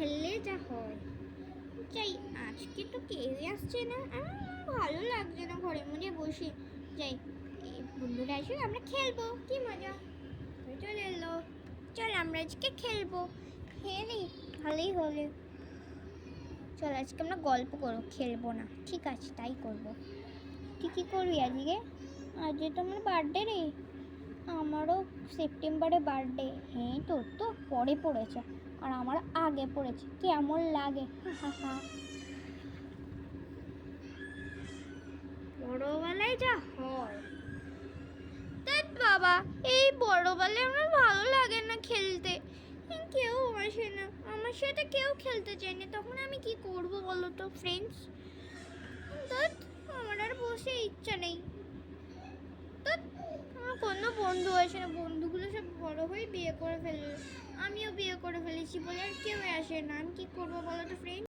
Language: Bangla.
খেললে যা হয়। যাই, আজকে তো কেউই আসছে না, আমার ভালো লাগছে না ঘরে মধ্যে বসে। যাই, এই বন্ধুরা আসুক, আমরা খেলবো, কি মজা। চলে এলো, চল আমরা আজকে খেলবো। খেয়ে নি, ভালোই হলে। চল আজকে আমরা গল্প করবো, খেলবো না। ঠিক আছে, তাই করবো। তুই কী করবি আজকে? আজকে তো আমার বার্থডে রে। আমারও সেপ্টেম্বরে বার্থডে। হ্যাঁ, তোর তো পরে পড়েছে আর আমার আগে পড়েছে। কেমন লাগে? হা হা। বড়বেলায় যা হয়। দেখ বাবা, এই বড়বেলায় আমার ভালো লাগে না খেলতে। কেউ আসে না, আমার সাথে কেউ খেলতে চায় না, তখন আমি কি করবো বলো তো ফ্রেন্ডস? দেখ, আমার আর বসে ইচ্ছা নেই। দেখ, আমার কোনো বন্ধু আসে না, বন্ধুগুলো সব বড় হয়ে বিয়ে করে ফেললো। আমিও বিয়ে করে ফেলেছি বলে আর কেউ আসে না, আমি কি করবো বলো তো ফ্রেন্ড?